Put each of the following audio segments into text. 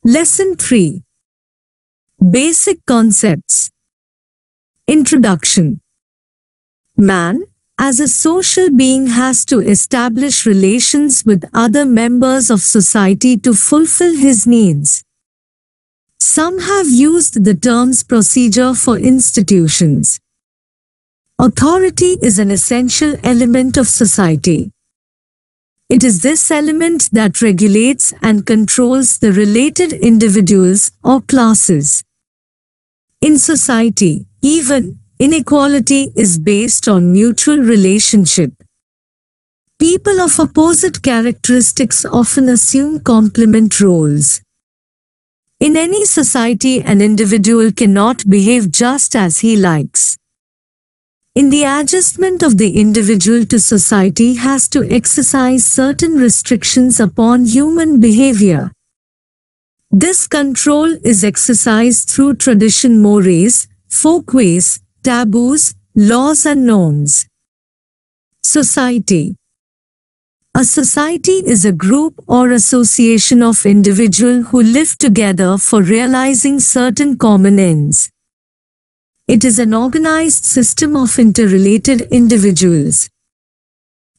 Lesson 3. Basic Concepts. Introduction. Man, as a social being, has to establish relations with other members of society to fulfill his needs. Some have used the terms procedure for institutions. Authority is an essential element of society. It is this element that regulates and controls the related individuals or classes. In society, even inequality is based on mutual relationship. People of opposite characteristics often assume complement roles. In any society, an individual cannot behave just as he likes. In the adjustment of the individual to society has to exercise certain restrictions upon human behavior. This control is exercised through tradition, mores, folkways, taboos, laws and norms. Society. A society is a group or association of individuals who live together for realizing certain common ends. It is an organized system of interrelated individuals.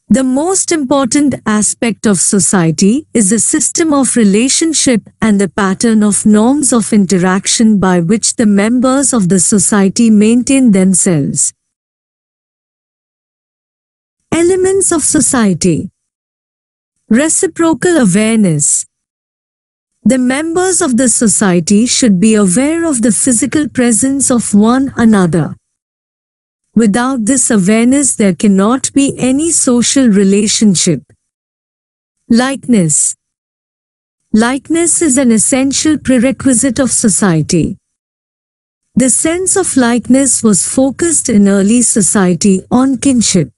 The most important aspect of society is the system of relationship and the pattern of norms of interaction by which the members of the society maintain themselves. Elements of society. Reciprocal awareness. The members of the society should be aware of the physical presence of one another. Without this awareness, there cannot be any social relationship. Likeness. Likeness is an essential prerequisite of society. The sense of likeness was focused in early society on kinship.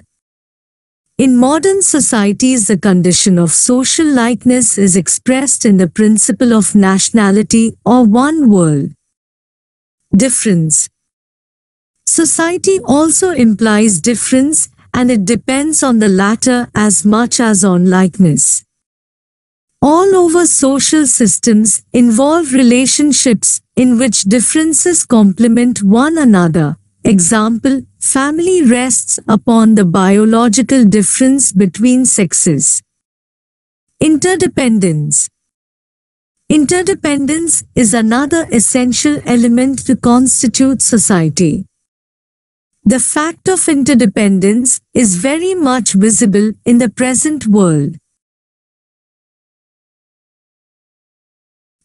In modern societies, the condition of social likeness is expressed in the principle of nationality or one world. Difference. Society also implies difference, and it depends on the latter as much as on likeness. All over social systems involve relationships in which differences complement one another. Example, family rests upon the biological difference between sexes. Interdependence. Interdependence is another essential element to constitute society. The fact of interdependence is very much visible in the present world.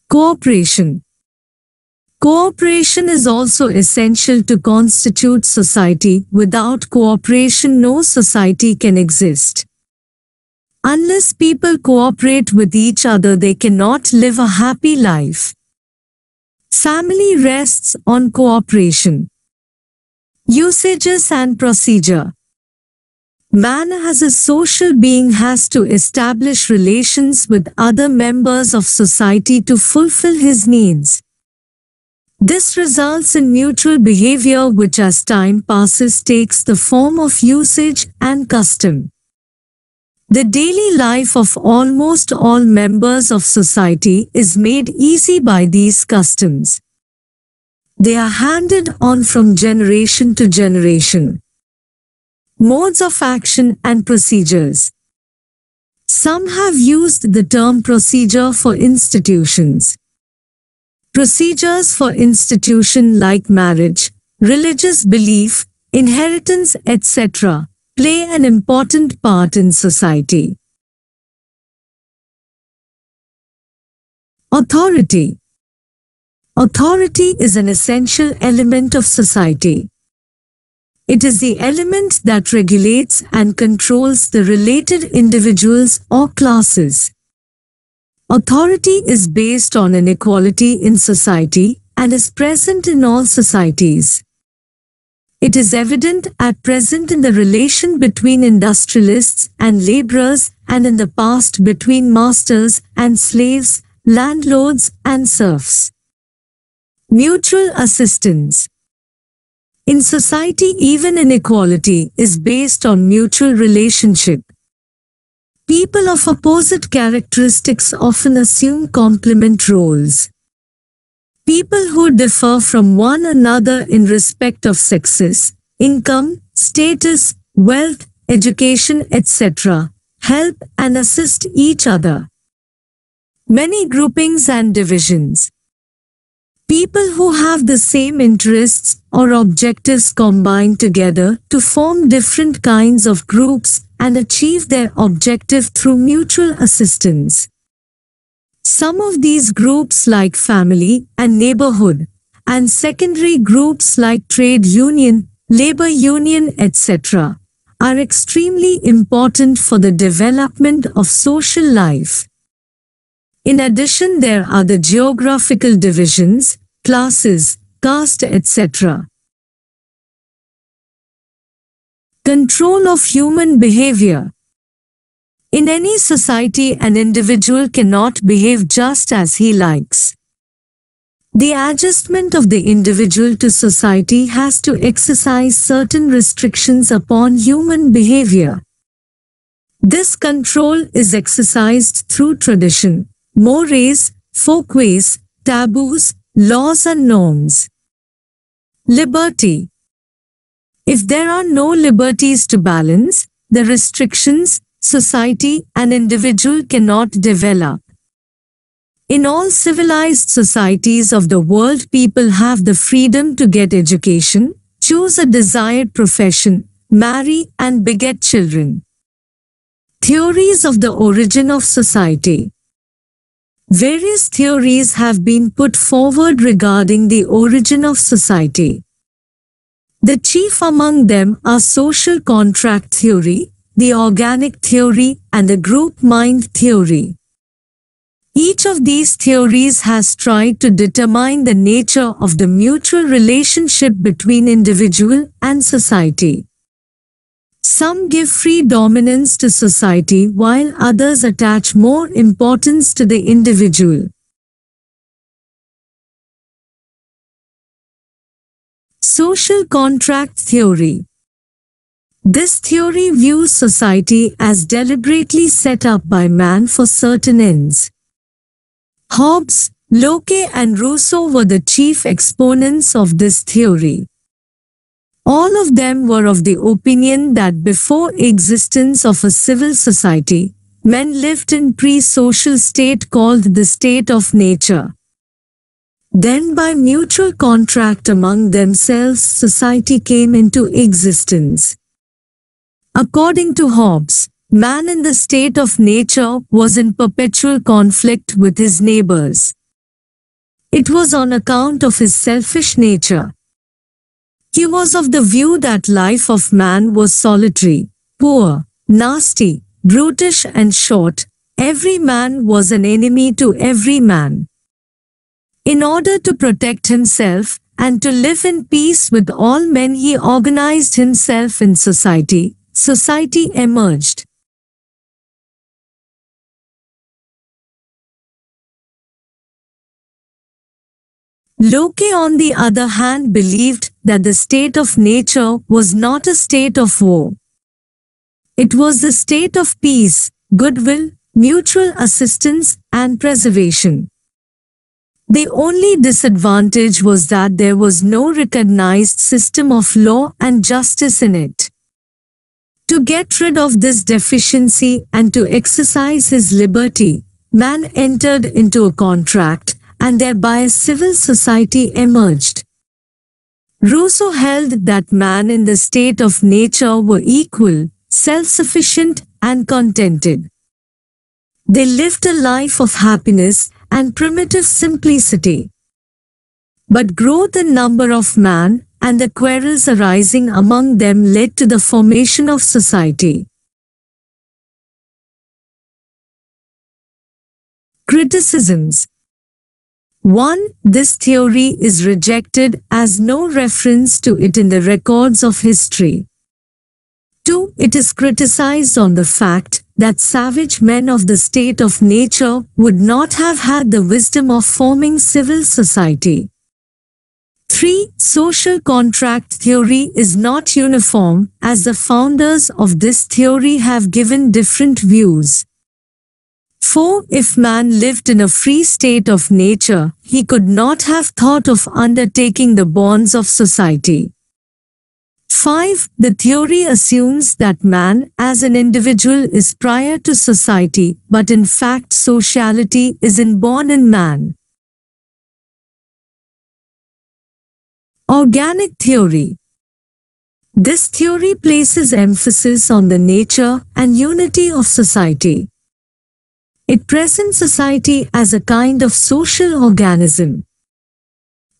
Cooperation. Cooperation is also essential to constitute society. Without cooperation, no society can exist. Unless people cooperate with each other, they cannot live a happy life. Family rests on cooperation. Usages and procedure. Man as a social being has to establish relations with other members of society to fulfill his needs. This results in mutual behavior which as time passes takes the form of usage and custom. The daily life of almost all members of society is made easy by these customs. They are handed on from generation to generation. Modes of action and procedures. Some have used the term procedure for institutions. Procedures for institution like marriage, religious belief, inheritance, etc., play an important part in society. Authority. Authority is an essential element of society. It is the element that regulates and controls the related individuals or classes. Authority is based on inequality in society and is present in all societies. It is evident at present in the relation between industrialists and laborers, and in the past between masters and slaves, landlords and serfs. Mutual assistance. In society, even inequality is based on mutual relationship. People of opposite characteristics often assume complement roles. People who differ from one another in respect of success, income, status, wealth, education, etc., help and assist each other. Many groupings and divisions. People who have the same interests or objectives combine together to form different kinds of groups and achieve their objective through mutual assistance. Some of these groups like family and neighborhood, and secondary groups like trade union, labor union, etc., are extremely important for the development of social life. In addition, there are the geographical divisions, classes, caste, etc. Control of human behavior. In any society, an individual cannot behave just as he likes. The adjustment of the individual to society has to exercise certain restrictions upon human behavior. This control is exercised through tradition, mores, folkways, taboos, laws and norms. Liberty. If there are no liberties to balance the restrictions, society and individual cannot develop. In all civilized societies of the world, people have the freedom to get education, choose a desired profession, marry and beget children. Theories of the origin of society. Various theories have been put forward regarding the origin of society. The chief among them are social contract theory, the organic theory, and the group mind theory. Each of these theories has tried to determine the nature of the mutual relationship between individual and society. Some give free dominance to society while others attach more importance to the individual. Social contract theory. This theory views society as deliberately set up by man for certain ends. Hobbes, Locke and Rousseau were the chief exponents of this theory. All of them were of the opinion that before existence of a civil society, men lived in pre-social state called the state of nature. Then by mutual contract among themselves, society came into existence. According to Hobbes, man in the state of nature was in perpetual conflict with his neighbors. It was on account of his selfish nature. He was of the view that life of man was solitary, poor, nasty, brutish and short. Every man was an enemy to every man. In order to protect himself and to live in peace with all men, he organized himself in society. Society emerged. Locke, on the other hand, believed that the state of nature was not a state of war. It was the state of peace, goodwill, mutual assistance, and preservation. The only disadvantage was that there was no recognized system of law and justice in it. To get rid of this deficiency and to exercise his liberty, man entered into a contract, and thereby a civil society emerged. Rousseau held that man in the state of nature were equal, self-sufficient, and contented. They lived a life of happiness and primitive simplicity. But growth in number of man and the quarrels arising among them led to the formation of society. Criticisms. 1. This theory is rejected as no reference to it in the records of history. 2. It is criticized on the fact that savage men of the state of nature would not have had the wisdom of forming civil society. 3. Social contract theory is not uniform, as the founders of this theory have given different views. 4. If man lived in a free state of nature, he could not have thought of undertaking the bonds of society. 5. The theory assumes that man as an individual is prior to society, but in fact sociality is inborn in man. Organic theory. This theory places emphasis on the nature and unity of society. It presents society as a kind of social organism.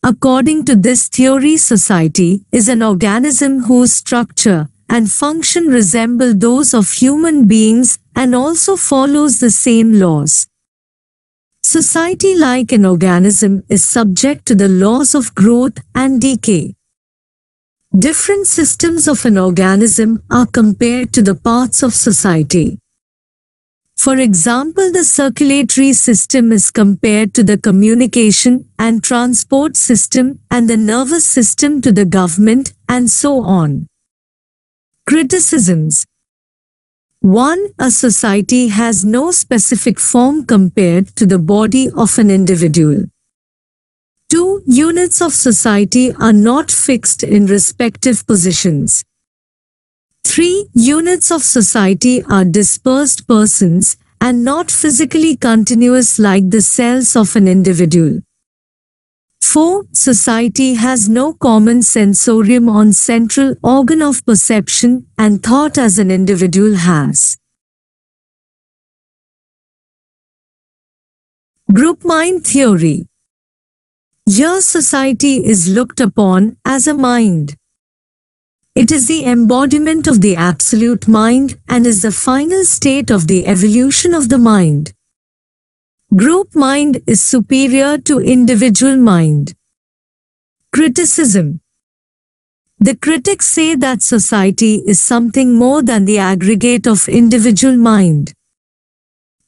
According to this theory, society is an organism whose structure and function resemble those of human beings and also follows the same laws. Society, like an organism, is subject to the laws of growth and decay. Different systems of an organism are compared to the parts of society. For example, the circulatory system is compared to the communication and transport system, and the nervous system to the government, and so on. Criticisms. 1. A society has no specific form compared to the body of an individual. 2. Units of society are not fixed in respective positions. 3. Units of society are dispersed persons and not physically continuous like the cells of an individual. 4. Society has no common sensorium or central organ of perception and thought as an individual has. Group mind theory. Here society is looked upon as a mind. It is the embodiment of the absolute mind and is the final state of the evolution of the mind. Group mind is superior to individual mind. Criticism. The critics say that society is something more than the aggregate of individual mind.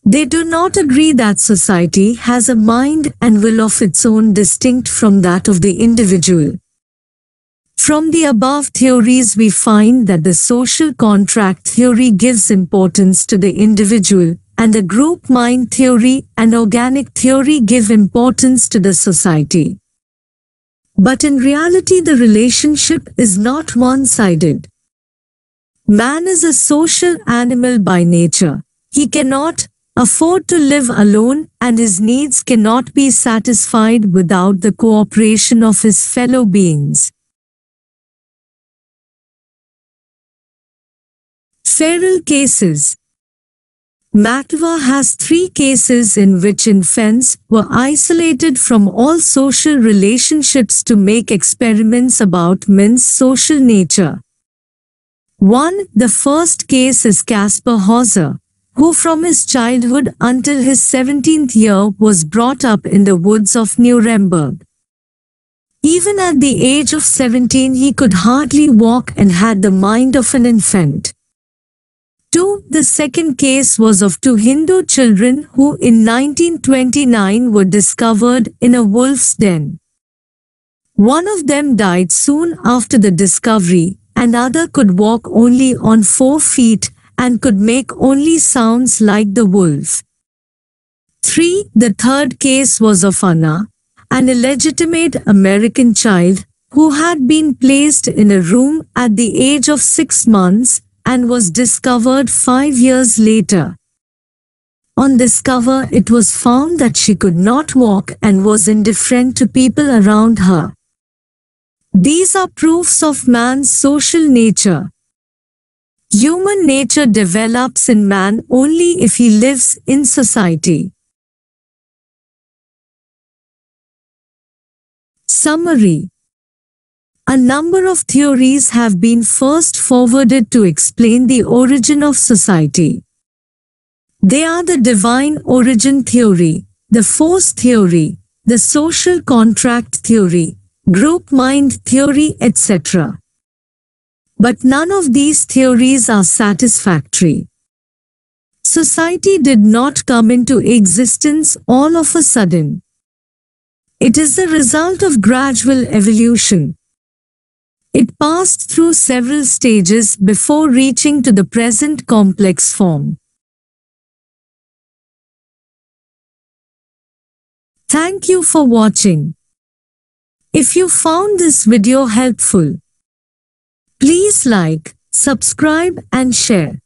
They do not agree that society has a mind and will of its own distinct from that of the individual. From the above theories we find that the social contract theory gives importance to the individual, and the group mind theory and organic theory give importance to the society. But in reality the relationship is not one-sided. Man is a social animal by nature. He cannot afford to live alone, and his needs cannot be satisfied without the cooperation of his fellow beings. Feral cases. McIlva has 3 cases in which infants were isolated from all social relationships to make experiments about men's social nature. 1. The first case is Caspar Hauser, who from his childhood until his 17th year was brought up in the woods of Nuremberg. Even at the age of 17 he could hardly walk and had the mind of an infant. 2. The second case was of 2 Hindu children who in 1929 were discovered in a wolf's den. One of them died soon after the discovery, and other could walk only on 4 feet and could make only sounds like the wolf. 3. The third case was of Anna, an illegitimate American child who had been placed in a room at the age of 6 months and was discovered 5 years later. On discover, it was found that she could not walk and was indifferent to people around her. These are proofs of man's social nature. Human nature develops in man only if he lives in society. Summary. A number of theories have been first forwarded to explain the origin of society. They are the divine origin theory, the force theory, the social contract theory, group mind theory, etc. But none of these theories are satisfactory. Society did not come into existence all of a sudden. It is the result of gradual evolution. It passed through several stages before reaching to the present complex form. Thank you for watching. If you found this video helpful, please like, subscribe and share.